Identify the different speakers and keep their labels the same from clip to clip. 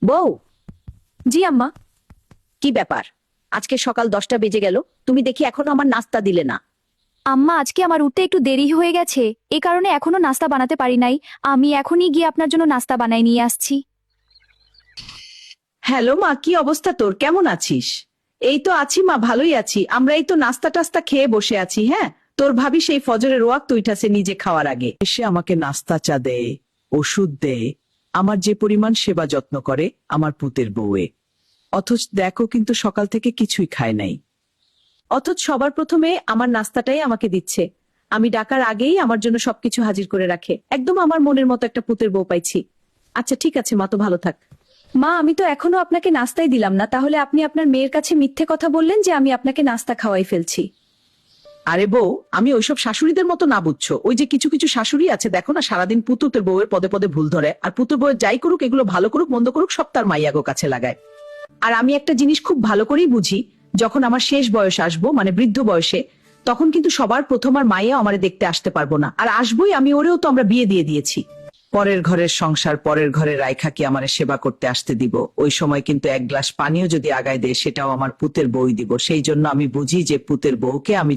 Speaker 1: বউ,
Speaker 2: জি আম্মা।
Speaker 1: কি ব্যাপার? আজকে সকাল 10টা বেজে গেল, তুমি দেখি এখনো আমার নাস্তা দিলে না।
Speaker 2: আম্মা আজকে আমার উঠতে একটু দেরি হয়ে গেছে, এ কারণে এখনো নাস্তা বানাতে পারি নাই। আমি এখনই গিয়ে আপনার জন্য নাস্তা বানাই নিয়ে আসছি।
Speaker 3: হ্যালো মা, কি অবস্থা তোর? কেমন আছিস? এই তো আছি মা, ভালোই আছি। আমরা এই তো নাস্তা টাস্তা খেয়ে বসে আছি। হ্যাঁ, তোর ভাবি সেই ফজরের ওয়াক্ত উঠাছে নিজে খাওয়ার আগে, এসে আমাকে নাস্তা চা দেয়, ওষুধ দেয়, আমার যে পরিমাণ সেবা যত্ন করে আমার পুতের বউয়ে। অথচ দেখো কিন্তু সকাল থেকে কিছুই খায় নাই। অথচ সবার প্রথমে আমার নাস্তাটাই আমাকে দিচ্ছে। আমি ডাকার আগেই আমার জন্য সবকিছু হাজির করে রাখে। একদম আমার মনের মতো একটা পুতের বউ পাইছি। আচ্ছা ঠিক আছে মা, তো ভালো থাক।
Speaker 2: মা, আমি তো এখনো আপনাকে নাস্তাই দিলাম না, তাহলে আপনি আপনার মেয়ের কাছে মিথ্যে কথা বললেন যে আমি আপনাকে নাস্তা খাওয়াই ফেলছি।
Speaker 3: আরে বউ, আমি ওইসব শাশুড়িদের মতো না, বুঝছো? ওই যে কিছু কিছু শাশুড়ি আছে, দেখো না, সারাদিন পুতুতের বউয়ের পদে পদে ভুল ধরে, আর পুতুর বউয়ের যাই করুক, এগুলো ভালো করুক মন্দ করুক, সব তার মাইয়াগো কাছে লাগায়। আর আমি একটা জিনিস খুব ভালো করেই বুঝি, যখন আমার শেষ বয়স আসবো, মানে বৃদ্ধ বয়সে, তখন কিন্তু সবার প্রথম আর মাইয়া আমারে দেখতে আসতে পারবো না। আর আসবোই আমি, ওরেও তো আমরা বিয়ে দিয়ে দিয়েছি। পরের ঘরের সংসার, পরের ঘরের রাইখা কি আমারে সেবা করতে আসতে দিব? ওই সময় কিন্তু এক গ্লাস পানিও যদি আগায় দেয়, সেটাও আমার পুতের বউই দিব। সেই জন্য আমি বুঝি যে পুতের বউকে আমি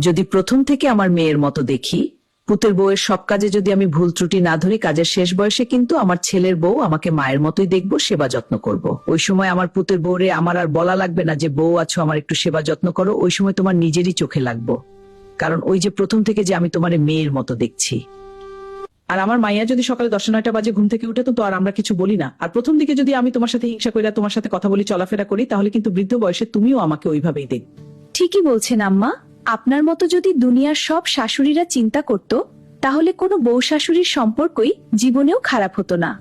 Speaker 3: যদি প্রথম থেকে আমার মেয়ের মতো দেখি, পুতের বউয়ের সব কাজে যদি আমি ভুল ত্রুটি না ধরি, কাজের শেষ বয়সে কিন্তু আমার ছেলের বউ আমাকে মায়ের মতোই দেখবো, সেবা যত্ন করব। ওই সময় আমার পুতের বউরে আমার আর বলা লাগবে না যে বউ আছো, আমার একটু সেবা যত্ন করো। ওই সময় তোমার নিজেরই চোখে লাগবো, কারণ ওই যে প্রথম থেকে যে আমি তোমার মেয়ের মতো দেখছি। আর আমার মাইয়া যদি সকালে 10-9টা বাজে ঘুম থেকে উঠে, তো আর আমরা কিছু বলি না। আর প্রথম দিকে যদি আমি তোমার সাথে হিংসা করি, তোমার সাথে কথা বলি, চলাফেরা করি, তাহলে কিন্তু বৃদ্ধ বয়সে তুমিও আমাকে ওইভাবেই দেখবে।
Speaker 2: ঠিকই বলছেন আম্মা। আপনার মতো যদি দুনিয়ার সব শাশুড়িরা চিন্তা করত, তাহলে কোনো বউ শাশুড়ির সম্পর্কই জীবনেও খারাপ হতো না।